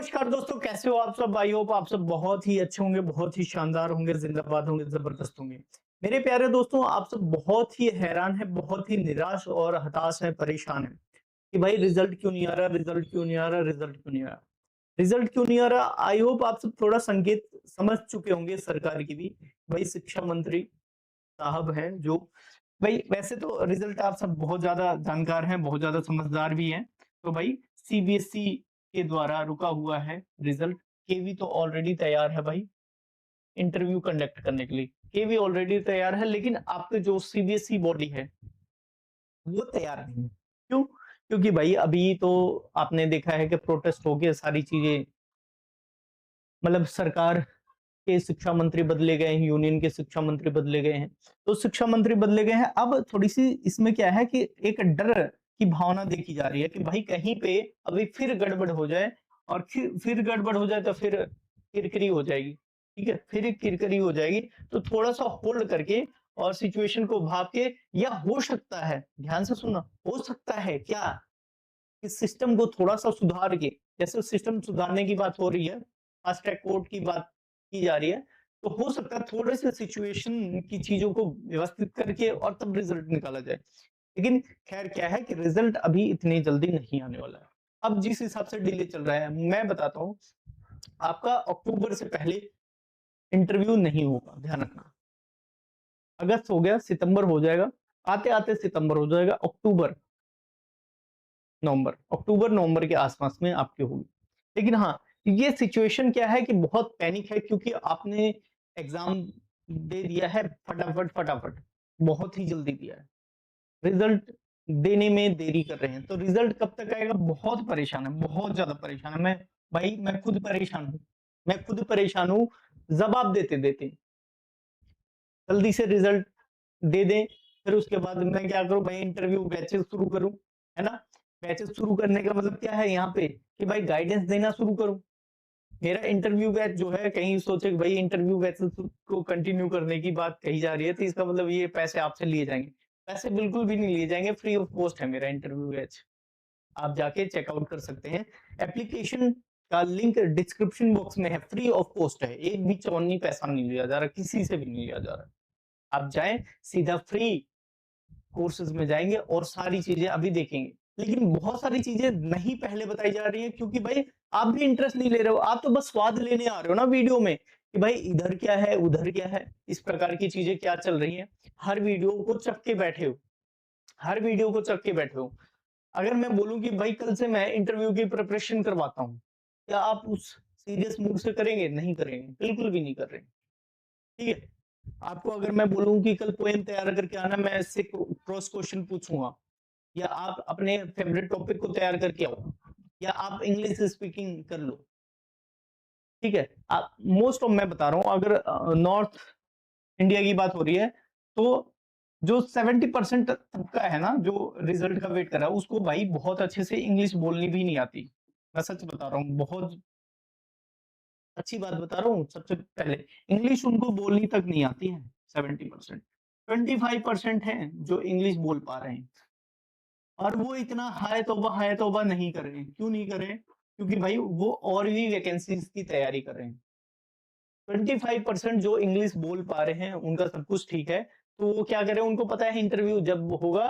नमस्कार दोस्तों, कैसे हो आप सब? आई होप आप सब बहुत ही अच्छे होंगे, बहुत ही शानदार होंगे, जिंदाबाद होंगे, जबरदस्त होंगे। मेरे प्यारे दोस्तों, आप सब बहुत ही हैरान हैं, बहुत ही निराश और हताश हैं, परेशान हैं कि भाई रिजल्ट क्यों नहीं आ रहा, रिजल्ट क्यों नहीं आ रहा, रिजल्ट क्यों नहीं आ रहा, रिजल्ट क्यों नहीं आ रहा। आई होप आप सब थोड़ा संकेत समझ चुके होंगे सरकार की भी। भाई शिक्षा मंत्री साहब हैं जो, भाई वैसे तो रिजल्ट आप सब बहुत ज्यादा जानकार हैं, बहुत ज्यादा समझदार भी हैं। तो भाई सीबीएसई के द्वारा रुका हुआ है रिजल्ट। केवी तो ऑलरेडी तैयार है भाई इंटरव्यू कंडक्ट करने के लिए। केवी ऑलरेडी तैयार है, लेकिन आपके जो सीबीएसई बॉडी है वो तैयार नहीं है। क्यों? क्योंकि भाई अभी तो आपने देखा है कि प्रोटेस्ट हो गए, सारी चीजें, मतलब सरकार के शिक्षा मंत्री बदले गए हैं, यूनियन के शिक्षा मंत्री बदले गए हैं। तो शिक्षा मंत्री बदले गए हैं। अब थोड़ी-सी इसमें क्या है कि एक डर की भावना देखी जा रही है कि भाई कहीं पे अभी फिर गड़बड़ हो जाए, और फिर गड़बड़ हो जाए तो फिर किरकिरी हो जाएगी। ठीक है? फिर किरकिरी हो जाएगी, तो थोड़ा-सा होल्ड करके और सिचुएशन को भाँप के, या हो सकता है, ध्यान से सुनना, हो सकता है क्या इस सिस्टम को थोड़ा-सा सुधार के, जैसे सिस्टम सुधारने की बात हो रही है, फास्ट ट्रैक कोर्ट की बात की जा रही है, तो हो सकता है थोड़े से सिचुएशन की चीज़ों को व्यवस्थित करके और तब रिजल्ट निकाला जाए। लेकिन ख़ैर क्या है कि रिजल्ट अभी इतनी जल्दी नहीं आने वाला है। अब जिस हिसाब से डिले चल रहा है, मैं बताता हूँ, आपका अक्टूबर से पहले इंटरव्यू नहीं होगा, ध्यान रखना। अगस्त हो गया, सितंबर हो जाएगा, आते-आते सितंबर हो जाएगा, अक्टूबर अक्टूबर नवंबर के आसपास में आपकी होगी। लेकिन हाँ, ये सिचुएशन क्या है कि बहुत पैनिक है, क्योंकि आपने एग्जाम दे दिया है फटाफट, बहुत ही जल्दी दिया है। रिजल्ट देने में देरी कर रहे हैं, तो रिजल्ट कब तक आएगा? बहुत परेशान है, बहुत ज्यादा परेशान है। मैं खुद परेशान हूँ, जवाब देते देते। जल्दी से रिजल्ट दे दें, फिर उसके बाद मैं क्या करूँ भाई, इंटरव्यू बैचेस शुरू करूँ, है ना? बैचेस शुरू करने का मतलब क्या है यहाँ पे कि भाई गाइडेंस देना शुरू करूँ। मेरा इंटरव्यू बैच जो है, कहीं सोचे कि भाई इंटरव्यू बैचेस को कंटिन्यू करने की बात कही जा रही है, तो इसका मतलब ये पैसे आपसे लिए जाएँगे। पैसे बिल्कुल भी नहीं लिए जाएँगे, फ्री ऑफ कॉस्ट है मेरा इंटरव्यू बैच। आप जाके चेकआउट कर सकते हैं। एप्लीकेशन का लिंक डिस्क्रिप्शन बॉक्स में है, फ्री ऑफ कॉस्ट है। एक भी चौनी पैसा नहीं लिया जा रहा, किसी से भी नहीं लिया जा रहा। आप जाएँ, सीधा फ्री कोर्सेज में जाएँगे और सारी चीज़ें अभी देखेंगे। लेकिन बहुत सारी चीज़ें नहीं पहले बताई जा रही हैं, क्योंकि भाई आप भी इंटरेस्ट नहीं ले रहे हो, आप तो बस स्वाद लेने आ रहे हो ना वीडियो में, कि भाई इधर क्या है, उधर क्या है, इस प्रकार की चीज़ें क्या चल रही हैं। हर वीडियो को चख के बैठे हो, हर वीडियो को चख के बैठे हो। अगर मैं बोलूँ कि भाई कल से मैं इंटरव्यू की प्रिपरेशन करवाता हूँ, क्या आप उस सीरियस मूड से करेंगे? नहीं करेंगे, बिल्कुल भी नहीं कर रहे। ठीक है? आपको अगर मैं बोलूँ कि कल पोएम तैयार करके आना, मैं इससे क्रॉस क्वेश्चन पूछूँगा, या आप अपने फेवरेट टॉपिक को तैयार करके आओ, या आप इंग्लिश स्पीकिंग कर लो। ठीक है? आप मोस्ट ऑफ, मैं बता रहा हूँ, अगर नॉर्थ इंडिया की बात हो रही है, तो जो 70% तबका है ना, जो रिजल्ट का वेट कर रहा है, उसको भाई बहुत अच्छे से इंग्लिश बोलनी भी नहीं आती। मैं सच बता रहा हूँ, बहुत अच्छी बात बता रहा हूँ। सबसे पहले इंग्लिश उनको बोलनी तक नहीं आती है 70%। 25% हैं जो इंग्लिश बोल पा रहे हैं, और वो इतना हाय तौबा नहीं कर रहे हैं। क्यों नहीं कर रहे हैं? क्योंकि भाई वो और भी वैकेंसीज की तैयारी कर रहे हैं। 25% जो इंग्लिश बोल पा रहे हैं, उनका सब कुछ ठीक है, तो वो क्या करें, उनको पता है इंटरव्यू जब होगा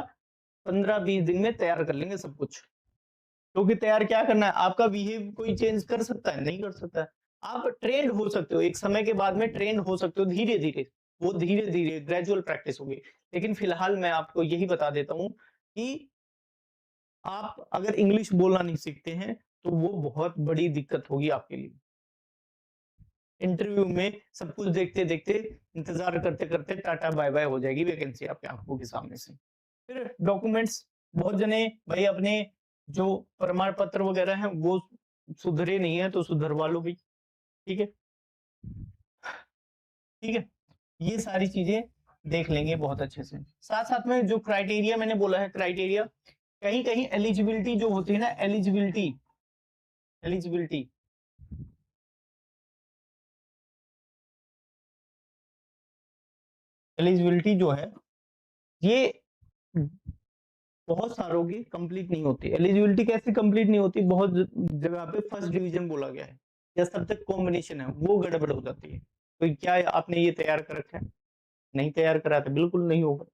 15-20 दिन में तैयार कर लेंगे सब कुछ। क्योंकि तैयार क्या करना है, आपका बिहेव कोई चेंज कर सकता है? नहीं कर सकता है। आप ट्रेंड हो सकते हो, एक समय के बाद में ट्रेंड हो सकते हो धीरे धीरे, वो धीरे धीरे ग्रेजुअल प्रैक्टिस होगी। लेकिन फिलहाल मैं आपको यही बता देता हूँ कि आप अगर इंग्लिश बोलना नहीं सीखते हैं, तो वो बहुत बड़ी दिक्कत होगी आपके लिए। इंटरव्यू में सब कुछ देखते देखते, इंतजार करते करते टाटा बाय बाय हो जाएगी वैकेंसी आपकी आंखों के सामने से। फिर डॉक्यूमेंट्स, बहुत जने भाई अपने जो प्रमाण पत्र वगैरह हैं वो सुधरे नहीं है, तो सुधरवा लो भाई। ठीक है? ठीक है? ये सारी चीजें देख लेंगे बहुत अच्छे से। साथ साथ में जो क्राइटेरिया मैंने बोला है, क्राइटेरिया, कहीं कहीं एलिजिबिलिटी जो होती है ना, एलिजिबिलिटी, एलिजिबिलिटी एलिजिबिलिटी जो है, ये बहुत सारों की कंप्लीट नहीं होती। एलिजिबिलिटी कैसे कंप्लीट नहीं होती, बहुत जगह पे फर्स्ट डिवीजन बोला गया है या सब्जेक्ट कॉम्बिनेशन है, वो गड़बड़ हो जाती है। तो क्या आपने ये तैयार कर रखा है? नहीं तैयार करा तो बिल्कुल नहीं होगा।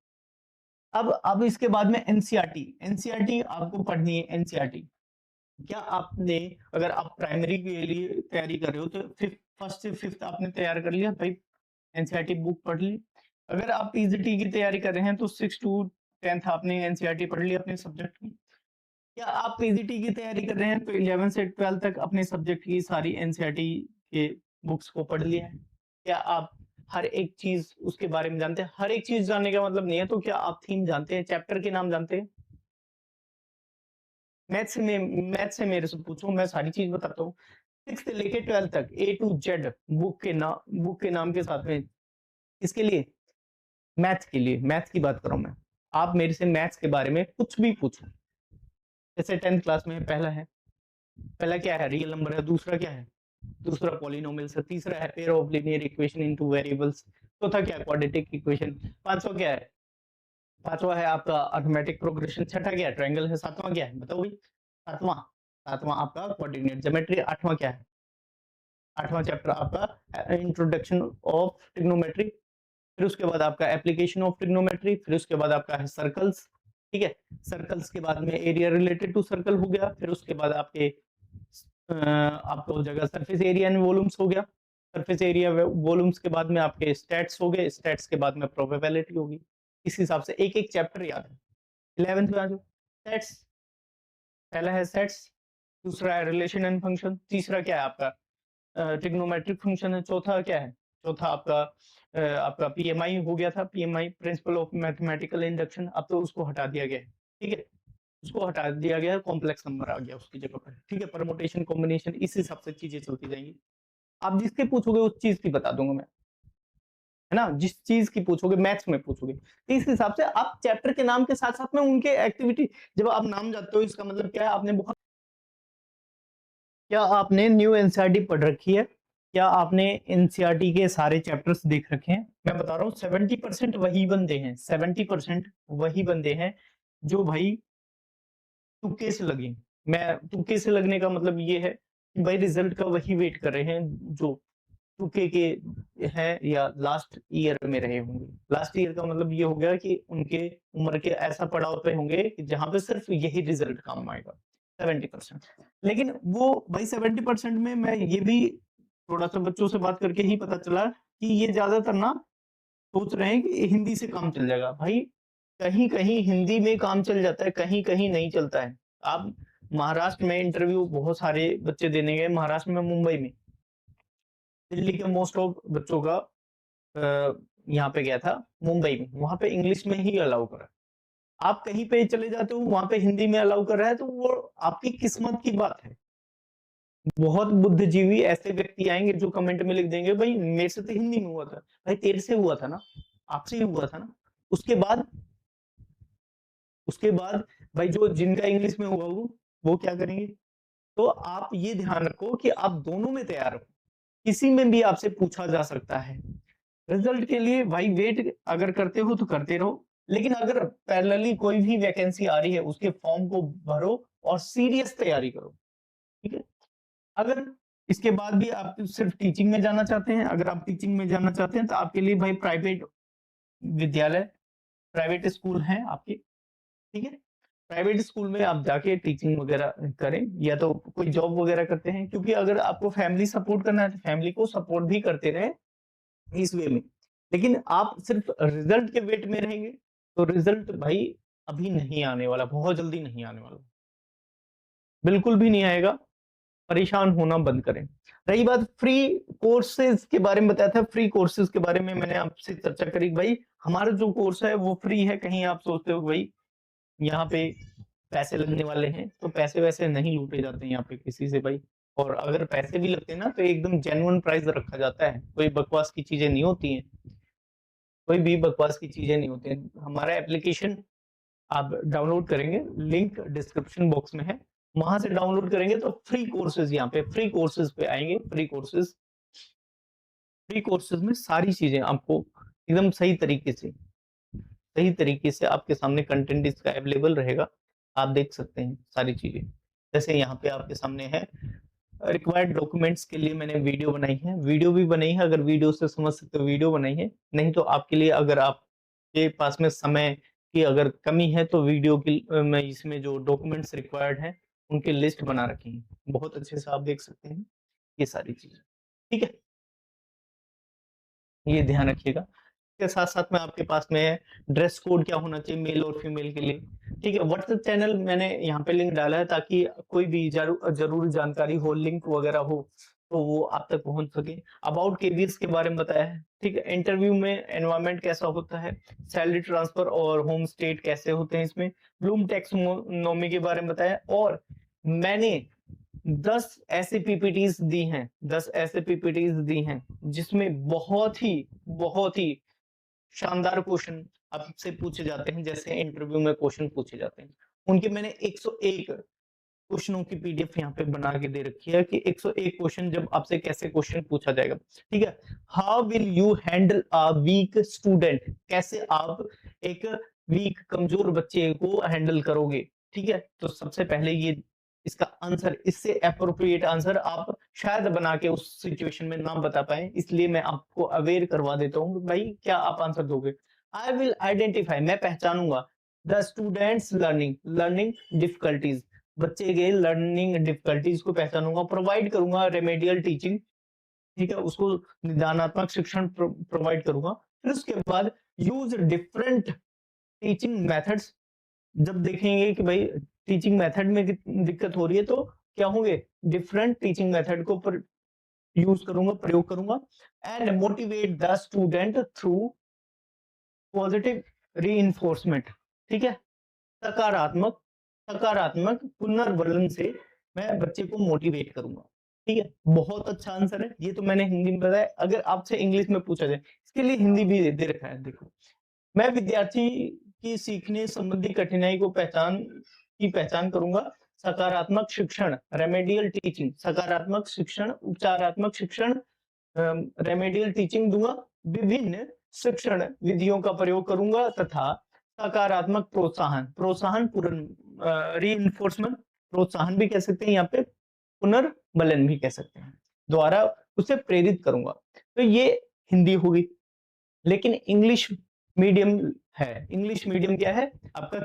अब इसके बाद में एनसीईआरटी, एनसीईआरटी आपको पढ़नी है। एनसीईआरटी क्या आपने, अगर आप प्राइमरी के लिए तैयारी कर रहे हो तो फिफ्थ, फर्स्ट से फिफ्थ आपने तैयार कर लिया भाई, एनसीईआरटी बुक पढ़ ली। अगर आप पीजीटी की तैयारी कर रहे हैं तो 6 टू 10th आपने एनसीईआरटी पढ़ ली अपने सब्जेक्ट की। क्या आप पीजीटी की तैयारी कर रहे हैं तो 11 से 12 तक अपने सब्जेक्ट की सारी एनसीईआरटी के बुक्स को पढ़ लिया है। क्या आप हर एक चीज उसके बारे में जानते हैं? हर एक चीज जानने का मतलब नहीं है, तो क्या आप थीम जानते हैं, चैप्टर के नाम जानते हैं? मैथ से मेरे से पूछो, मैं सारी चीज बताता हूँ। 6 से लेके 12 तक ए टू जेड बुक के नाम के साथ में, इसके लिए मैथ के लिए, मैथ की बात कर रहा हूं मैं। आप मेरे से मैथ्स के बारे में कुछ भी पूछो। जैसे 10th क्लास में पहला है, पहला क्या है? रियल नंबर है। दूसरा क्या है? दूसरा पॉलिनोमियल्स है। तीसरा है pair of linear equation into variables. चौथा क्या है? Quadratic equation. पांचवा क्या है? पांचवा है आपका अर्थमेटिक प्रोग्रेशन। छठा क्या है? ट्रायंगल है। सातवां क्या है बताओ भाई? सातवां, सातवां आपका कोऑर्डिनेट ज्योमेट्री। आठवां क्या है? आठवां चैप्टर आपका इंट्रोडक्शन ऑफ ट्रिग्नोमेट्री। फिर उसके बाद आपका एप्लीकेशन ऑफ ट्रिग्नोमेट्री। फिर उसके बाद आपका है सर्कल्स। ठीक है, सर्कल्स के बाद में एरिया रिलेटेड टू सर्कल हो गया। फिर उसके बाद आपके आपको जगह सरफेस एरिया एंड वॉल्यूम्स हो गया। सरफेस एरिया वॉल्यूम्स के बाद में आपके स्टैट्स हो गए। स्टैट्स के बाद में प्रोबेबिलिटी होगी। इस हिसाब से एक एक चैप्टर याद है। 11th में आ जाओ। सेट्स, पहला है सेट्स, दूसरा है रिलेशन एंड फंक्शन, तीसरा क्या है आपका ट्रिग्नोमेट्रिक फंक्शन है। चौथा क्या है? चौथा आपका पीएमआई हो गया था, PMI principle of mathematical induction. अब तो उसको हटा दिया गया है। ठीक है, उसको हटा दिया गया है, कॉम्प्लेक्स नंबर आ गया उसकी जगह पर। ठीक है, परमुटेशन कॉम्बिनेशन, इस हिसाब से चीजें चलती जाएंगी। आप जिसके पूछोगे उस चीज की बता दूंगा मैं, है ना? जिस चीज की पूछोगे, मैथ्स में पूछोगे, तो इस हिसाब से आप चैप्टर के नाम के साथ साथ में उनके एक्टिविटी, जब आप नाम जानते हो इसका मतलब क्या है? आपने बहुत, क्या आपने न्यू एनसीईआरटी पढ़ रखी है? क्या आपने एनसीईआरटी के सारे चैप्टर्स देख रखे हैं? मैं बता रहा हूँ 70% वही बंदे हैं, 70% वही बंदे हैं जो भाई तुक्के से लगे। मैं तुक्के से लगने का मतलब ये है कि भाई रिजल्ट का वही वेट कर रहे हैं जो तुक्के के है या लास्ट ईयर में रहे होंगे। लास्ट ईयर का मतलब ये हो गया कि उनके उम्र के ऐसा पड़ाव पे होंगे कि जहां पे सिर्फ यही रिजल्ट काम आएगा। 70%, लेकिन वो भाई 70% में मैं ये भी थोड़ा सा बच्चों से बात करके ही पता चला कि ये ज्यादातर ना सोच रहे हैं कि हिंदी से काम चल जाएगा। भाई कहीं कहीं हिंदी में काम चल जाता है, कहीं कहीं नहीं चलता है। आप महाराष्ट्र में इंटरव्यू बहुत सारे बच्चे देने गए, महाराष्ट्र में, मुंबई में, दिल्ली के मोस्ट ऑफ बच्चों का यहाँ पे गया था मुंबई में, वहां पे इंग्लिश में ही अलाउ करा। आप कहीं पे चले जाते हो वहां पे हिंदी में अलाउ कर रहा है, तो वो आपकी किस्मत की बात है। बहुत बुद्धिजीवी ऐसे व्यक्ति आएंगे जो कमेंट में लिख देंगे भाई मेरे से तो हिंदी में हुआ था। भाई तेरे से हुआ था ना, आपसे ही हुआ था ना। उसके बाद, उसके बाद भाई जो जिनका इंग्लिश में हुआ वो क्या करेंगे? तो आप ये ध्यान रखो कि आप दोनों में तैयार हो, किसी में भी आपसे पूछा जा सकता है। रिजल्ट के लिए भाई वेट अगर करते हो तो करते रहो, लेकिन अगर पैरेलली कोई भी वैकेंसी आ रही है उसके फॉर्म को भरो और सीरियस तैयारी करो। ठीक है, अगर इसके बाद भी आप सिर्फ टीचिंग में जाना चाहते हैं, अगर आप टीचिंग में जाना चाहते हैं तो आपके लिए भाई प्राइवेट विद्यालय, प्राइवेट स्कूल हैं आपके। ठीक है, प्राइवेट स्कूल में आप जाके टीचिंग वगैरह करें या तो कोई जॉब वगैरह करते हैं, क्योंकि अगर आपको फैमिली सपोर्ट करना है तो फैमिली को सपोर्ट भी करते रहे इस वे में। लेकिन आप सिर्फ रिजल्ट के वेट में रहेंगे तो रिजल्ट भाई अभी नहीं आने वाला, बहुत जल्दी नहीं आने वाला, बिल्कुल भी नहीं आएगा। परेशान होना बंद करें। रही बात फ्री कोर्सेज के बारे में, बताया था फ्री कोर्सेज के बारे में मैंने आपसे चर्चा करी। भाई हमारा जो कोर्स है वो फ्री है। कहीं आप सोचते हो भाई यहाँ पे पैसे लगने वाले हैं, तो पैसे वैसे नहीं लूटे जाते यहाँ पे किसी से भाई। और अगर पैसे भी लगते हैं ना तो एकदम जेन्युइन प्राइस रखा जाता है, कोई बकवास की चीजें नहीं होती हैं, कोई भी बकवास की चीजें नहीं होती हैं। हमारा एप्लीकेशन आप डाउनलोड करेंगे, लिंक डिस्क्रिप्शन बॉक्स में है, वहां से डाउनलोड करेंगे तो फ्री कोर्सेज, यहाँ पे फ्री कोर्सेज पे आएंगे। फ्री कोर्सेज, फ्री कोर्सेज में सारी चीजें आपको एकदम सही तरीके से सही तरीके से आपके सामने कंटेंट इसका अवेलेबल रहेगा। आप देख सकते हैं सारी चीज़ें। जैसे यहाँ पे आपके सामने है रिक्वायर्ड डॉक्यूमेंट्स के लिए मैंने वीडियो बनाई है। वीडियो भी बनाई है, अगर वीडियो से समझ सकते हो वीडियो बनाई है। नहीं तो आपके लिए अगर आपके पास में समय की अगर कमी है तो वीडियो की मैं इसमें जो डॉक्यूमेंट्स रिक्वायर्ड हैं, उनकी लिस्ट बना रखी है। बहुत अच्छे से आप देख सकते हैं ये सारी चीज़ें। ठीक है? ये ध्यान रखिएगा। के साथ-साथ में आपके पास में ड्रेस कोड क्या होना चाहिए मेल और फीमेल के लिए, ठीक है? व्हाट्सएप चैनल मैंने यहाँ पे लिंक डाला है ताकि कोई भी ज़रूरी जानकारी हो, लिंक वगैरह हो, तो वो आप तक पहुँच सके। अबाउट केबीएस के बारे में बताया है, ठीक है? इंटरव्यू में एनवायरनमेंट कैसा होता है, सैलरी ट्रांसफर और होम स्टेट कैसे होते हैं इसमें, ब्लूम टैक्सोनॉमी के बारे में बताया और मैंने 10 ऐसे पीपीटीज़ दी हैं, 10 ऐसे पीपीटीज़ दी हैं, जिसमें बहुत ही शानदार क्वेश्चन आपसे पूछे जाते हैं, जैसे इंटरव्यू में क्वेश्चन पूछे जाते हैं। उनके मैंने 101 क्वेश्चनों की पीडीएफ यहाँ पे बना के दे रखी है कि 101 क्वेश्चन जब आपसे कैसे क्वेश्चन पूछा जाएगा, ठीक है? How will you handle a weak student? कैसे आप एक वीक कमजोर बच्चे को हैंडल करोगे, ठीक है? तो सबसे पहले ये इसका आंसर, इससे एप्रोप्रिएट आंसर आप शायद बना के उस सिचुएशन में ना बता पाए, इसलिए मैं आपको अवेयर करवा देता हूँ भाई क्या आप आंसर दोगे। आई विल आइडेंटिफाई, मैं पहचानूंगा द स्टूडेंट्स लर्निंग डिफिकल्टीज, बच्चे के लर्निंग डिफिकल्टीज को पहचानूंगा, प्रोवाइड करूंगा रेमेडियल टीचिंग, ठीक है? उसको निदानात्मक शिक्षण प्रोवाइड करूंगा। फिर उसके बाद यूज डिफरेंट टीचिंग मेथड्स, जब देखेंगे कि भाई टीचिंग मेथड में दिक्कत हो रही है तो क्या होंगे, डिफरेंट टीचिंग मेथड को यूज करूंगा, प्रयोग करूंगा। And motivate the student through positive reinforcement, ठीक है? सकारात्मक सकारात्मक पुनर्वलन से मैं बच्चे को मोटिवेट करूंगा, ठीक है? बहुत अच्छा आंसर है। ये तो मैंने हिंदी में बताया, अगर आपसे इंग्लिश में पूछा जाए इसके लिए हिंदी भी दे रखा है। देखो, मैं विद्यार्थी की सीखने संबंधी कठिनाई को पहचान करूंगा, सकारात्मक शिक्षण रेमेडियल टीचिंग, सकारात्मक शिक्षण उपचारात्मक शिक्षण रेमेडियल टीचिंग दूंगा, विभिन्न शिक्षण विधियों का प्रयोग करूंगा तथा सकारात्मक प्रोत्साहन रीइंफोर्समेंट, प्रोत्साहन भी कह सकते हैं यहाँ पे, पुनर्बलन भी कह सकते हैं, द्वारा उसे प्रेरित करूंगा। तो ये हिंदी होगी। लेकिन इंग्लिश मीडियम है, इंग्लिश मीडियम क्या है आपका,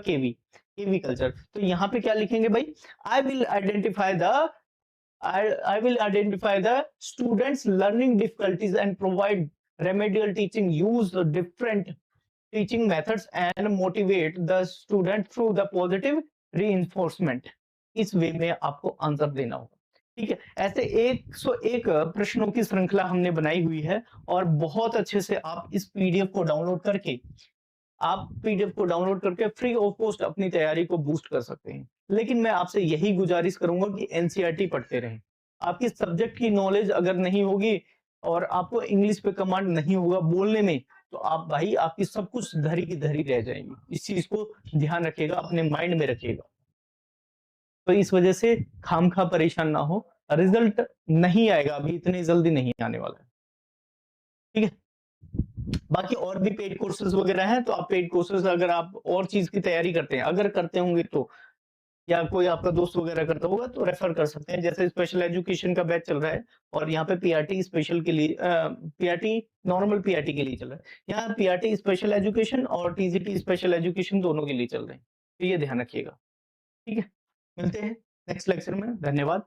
केवी कल्चर। तो यहाँ पे क्या लिखेंगे भाई, I will identify the students learning difficulties and provide remedial teaching, use different teaching methods and motivate the student through the positive reinforcement। इस वे में आपको आंसर देना होगा, ठीक है? ऐसे 101 प्रश्नों की श्रृंखला हमने बनाई हुई है और बहुत अच्छे से आप इस पीडीएफ को डाउनलोड करके फ्री ऑफ कॉस्ट अपनी तैयारी को बूस्ट कर सकते हैं। लेकिन मैं आपसे यही गुजारिश करूंगा कि एनसीईआरटी पढ़ते रहें। आपकी सब्जेक्ट की नॉलेज अगर नहीं होगी और आपको इंग्लिश पे कमांड नहीं होगा बोलने में, तो आप भाई आपकी सब कुछ धरी की धरी रह जाएंगी। इस चीज को ध्यान रखिएगा, अपने माइंड में रखिएगा। तो इस वजह से खामखा परेशान ना हो, रिजल्ट नहीं आएगा, अभी इतने जल्दी नहीं आने वाला है, ठीक है? बाकी और भी पेड कोर्सेज वगैरह हैं, तो आप पेड कोर्सेज अगर आप और चीज की तैयारी करते हैं, अगर करते होंगे तो, या कोई आपका दोस्त वगैरह करता होगा तो रेफर कर सकते हैं। जैसे स्पेशल एजुकेशन का बैच चल रहा है और यहाँ पे पीआरटी स्पेशल के लिए पीआरटी नॉर्मल पीआरटी के लिए चल रहा है, यहाँ पीआरटी स्पेशल एजुकेशन और टीजीटी स्पेशल एजुकेशन दोनों के लिए चल रहे हैं। तो ये ध्यान रखिएगा, ठीक है? मिलते हैं नेक्स्ट लेक्चर में, धन्यवाद।